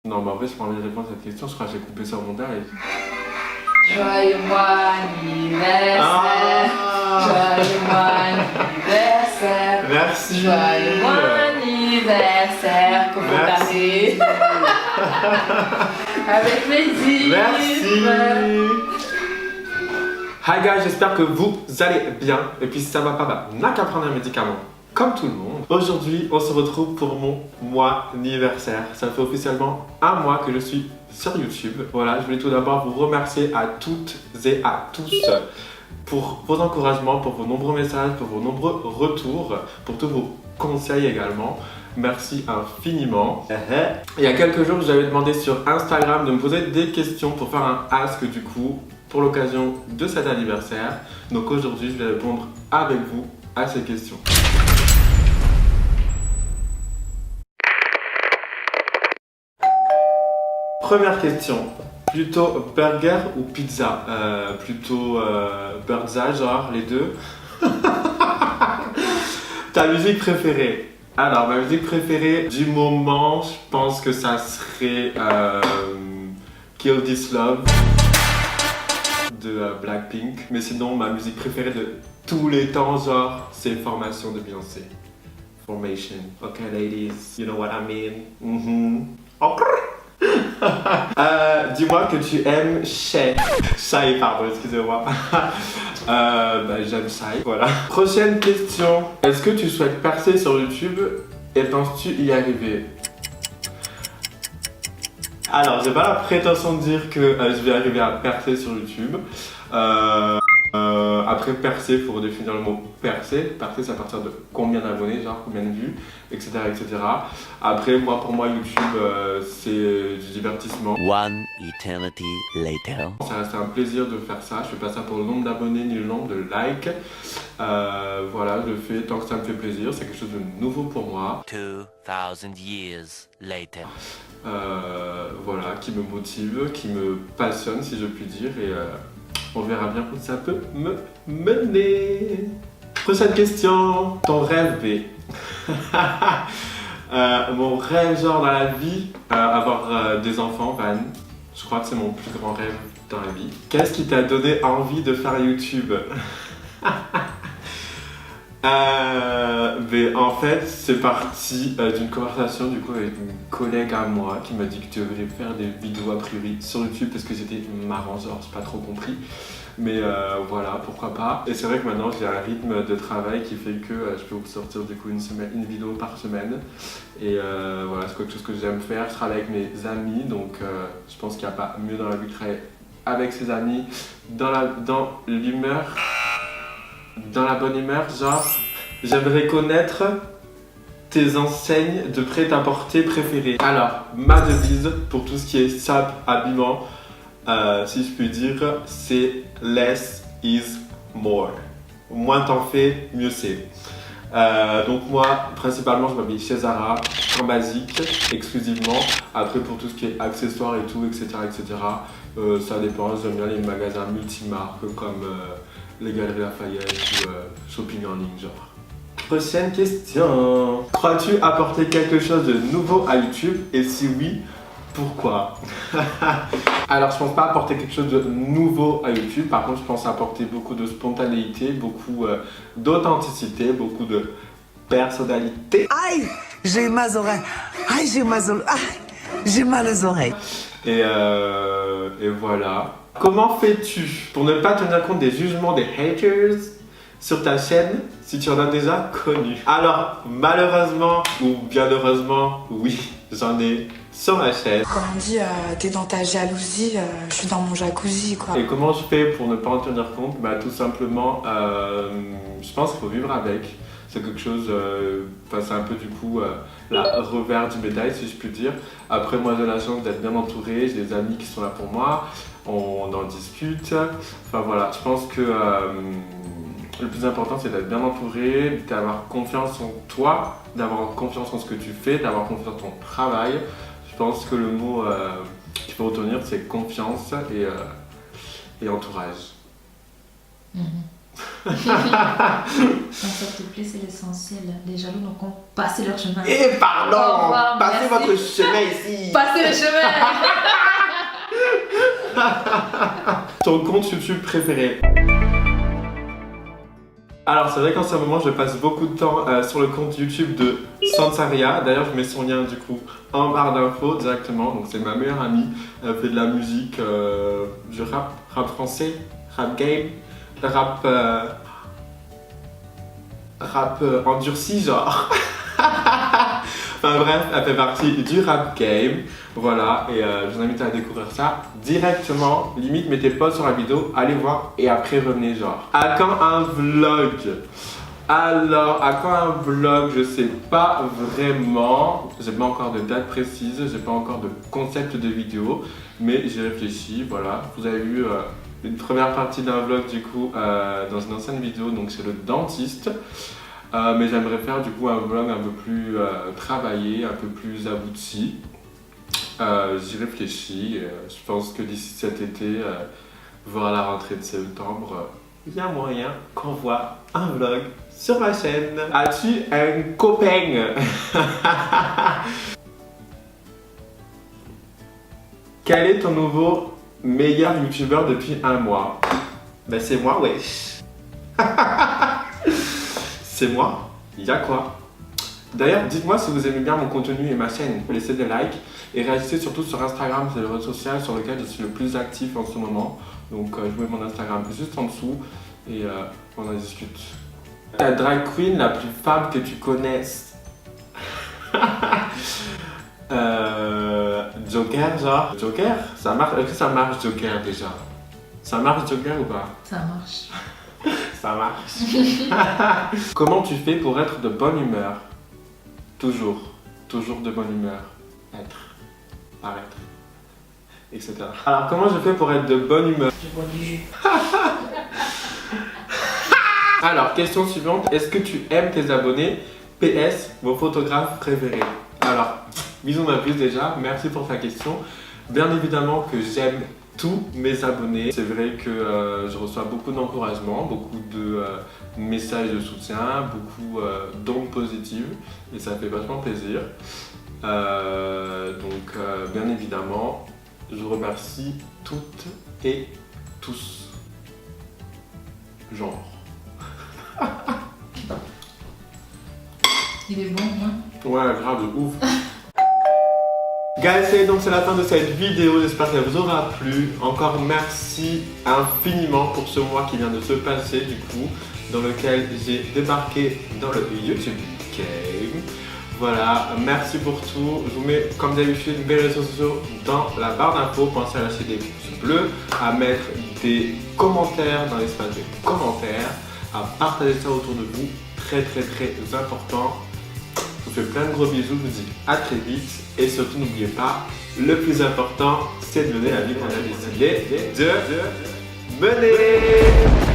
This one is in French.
Non, mais en vrai, je prends envie de répondre à cette question, je crois que j'ai coupé sur mon montage. Joyeux anniversaire, joyeux anniversaire, Merci. joyeux anniversaire, Merci. avec plaisir. Merci. Hi guys, j'espère que vous allez bien. Et puis si ça va pas, bah, n'a qu'à prendre un médicament. Comme tout le monde. Aujourd'hui, on se retrouve pour mon mois anniversaire. Ça fait officiellement un mois que je suis sur YouTube. Voilà, je voulais tout d'abord vous remercier à toutes et à tous pour vos encouragements, pour vos nombreux messages, pour vos nombreux retours, pour tous vos conseils également. Merci infiniment. Il y a quelques jours, j'avais demandé sur Instagram de me poser des questions pour faire un ask du coup pour l'occasion de cet anniversaire. Donc aujourd'hui, je vais répondre avec vous à ces questions. Première question, plutôt burger ou pizza? Plutôt burger, genre les deux. Ta musique préférée? Alors, ma musique préférée du moment, je pense que ça serait Kill This Love de Blackpink. Mais sinon, ma musique préférée de tous les temps, genre, c'est Formation de Beyoncé. Formation. Ok, ladies, you know what I mean? Okay. Dis-moi que tu aimes Shay, pardon, excusez-moi. J'aime Shay, voilà. Prochaine question. Est-ce que tu souhaites percer sur YouTube et penses-tu y arriver? Alors, j'ai pas la prétention de dire que je vais arriver à percer sur YouTube. Après percer, il faut redéfinir le mot percer. Percer, c'est à partir de combien d'abonnés, genre combien de vues, etc. etc. Après, pour moi, YouTube, c'est du divertissement. One eternity later. Ça reste un plaisir de faire ça. Je fais pas ça pour le nombre d'abonnés ni le nombre de likes. Voilà, je le fais tant que ça me fait plaisir. C'est quelque chose de nouveau pour moi. 2000 years later. Voilà, qui me motive, qui me passionne, si je puis dire. Et on verra bien où ça peut me mener. Prochaine question. Ton rêve B. Mon rêve genre dans la vie, avoir des enfants, Van. Je crois que c'est mon plus grand rêve dans la vie. Qu'est-ce qui t'a donné envie de faire YouTube? Mais en fait, c'est parti d'une conversation du coup avec une collègue à moi qui m'a dit que tu devrais faire des vidéos a priori sur YouTube parce que c'était marrant, genre j'ai pas trop compris. Mais voilà, pourquoi pas. Et c'est vrai que maintenant j'ai un rythme de travail qui fait que je peux vous sortir du coup une vidéo par semaine. Et voilà, c'est quelque chose que j'aime faire. Je travaille avec mes amis, donc je pense qu'il n'y a pas mieux dans la vie que travailler avec ses amis dans l'humeur. Dans la bonne humeur, genre, j'aimerais connaître tes enseignes de prêt-à-porter préférées. Alors, ma devise pour tout ce qui est sap, habillement, si je puis dire, c'est less is more. Moins t'en fais, mieux c'est. Donc moi, principalement, je m'habille chez Zara, en basique, exclusivement. Après, pour tout ce qui est accessoires et tout, etc., ça dépend. J'aime bien les magasins multimarques comme les Galeries Lafayette ou shopping en ligne, genre. Prochaine question. Crois-tu apporter quelque chose de nouveau à YouTube? Et si oui, pourquoi? Alors, je pense pas apporter quelque chose de nouveau à YouTube. Par contre, je pense apporter beaucoup de spontanéité, beaucoup d'authenticité, beaucoup de personnalité. Aïe, j'ai mal aux oreilles. Aïe, j'ai mal aux oreilles. Et voilà. Comment fais-tu pour ne pas tenir compte des jugements des haters sur ta chaîne si tu en as déjà connu? Alors, malheureusement ou bien heureusement, oui, j'en ai sur ma chaîne. Comme on dit, t'es dans ta jalousie, je suis dans mon jacuzzi, quoi. Et comment je fais pour ne pas en tenir compte? Bah tout simplement, je pense qu'il faut vivre avec. C'est quelque chose, c'est un peu du coup la revers du médaille si je puis dire. Après moi j'ai la chance d'être bien entouré, j'ai des amis qui sont là pour moi, on en discute. Enfin voilà, je pense que le plus important c'est d'être bien entouré, d'avoir confiance en toi, d'avoir confiance en ce que tu fais, d'avoir confiance en ton travail. Je pense que le mot qu'il faut retenir c'est confiance et entourage. S'il te plaît, c'est l'essentiel. Les jaloux n'ont qu'à passer leur chemin. Et Au pardon, revoir, passez merci. votre chemin ici. Passez le chemin. Ton compte YouTube préféré? Alors c'est vrai qu'en ce moment je passe beaucoup de temps sur le compte YouTube de Sansaria. D'ailleurs je mets son lien du coup en barre d'infos directement. Donc c'est ma meilleure amie. Elle fait de la musique, du rap français, rap game, rap endurci genre. Enfin bref, elle fait partie du rap game. Voilà, et je vous invite à découvrir ça directement. Limite, mettez pause sur la vidéo, allez voir et après revenez genre. À quand un vlog? Alors, à quand un vlog? Je sais pas vraiment. J'ai pas encore de date précise, j'ai pas encore de concept de vidéo, mais j'ai réfléchi, voilà. Vous avez vu une première partie d'un vlog du coup dans une ancienne vidéo, donc c'est le dentiste. Mais j'aimerais faire du coup un vlog un peu plus travaillé, un peu plus abouti. J'y réfléchis. Je pense que d'ici cet été, voire la rentrée de septembre, il y a moyen qu'on voit un vlog sur ma chaîne. As-tu un copain? Quel est ton nouveau meilleur youtubeur depuis un mois? Ben c'est moi, wesh. C'est moi, il y a quoi? D'ailleurs, dites-moi si vous aimez bien mon contenu et ma chaîne. Laissez des likes et réagissez surtout sur Instagram, c'est le réseau social sur lequel je suis le plus actif en ce moment. Donc je mets mon Instagram juste en dessous et on en discute. La drag queen la plus femme que tu connaisses? Joker genre? Joker? Ça marche? Est-ce que ça marche Joker déjà? Ça marche Joker ou pas? Ça marche. Ça marche. Comment tu fais pour être de bonne humeur? Toujours de bonne humeur. Être, paraître, etc. Alors comment je fais pour être de bonne humeur? Je bois du jus. Alors, question suivante. Est-ce que tu aimes tes abonnés? PS, vos photographes préférés? Alors, bisous ma puce déjà, merci pour ta question. Bien évidemment que j'aime tous mes abonnés. C'est vrai que je reçois beaucoup d'encouragement, beaucoup de messages de soutien, beaucoup d'ondes positives et ça fait vachement plaisir. Donc bien évidemment, je remercie toutes et tous. Genre. Il est bon, hein? Ouais, grave de ouf. Guys, donc c'est la fin de cette vidéo, j'espère qu'elle vous aura plu. Encore merci infiniment pour ce mois qui vient de se passer du coup, dans lequel j'ai débarqué dans le YouTube Game. Voilà, merci pour tout. Je vous mets comme d'habitude mes réseaux sociaux dans la barre d'infos. Pensez à lâcher des pouces bleus, à mettre des commentaires dans l'espace des commentaires, à partager ça autour de vous, très important. Je vous fais plein de gros bisous, je vous dis à très vite et surtout n'oubliez pas, le plus important c'est de mener la vie qu'on a décidé de mener.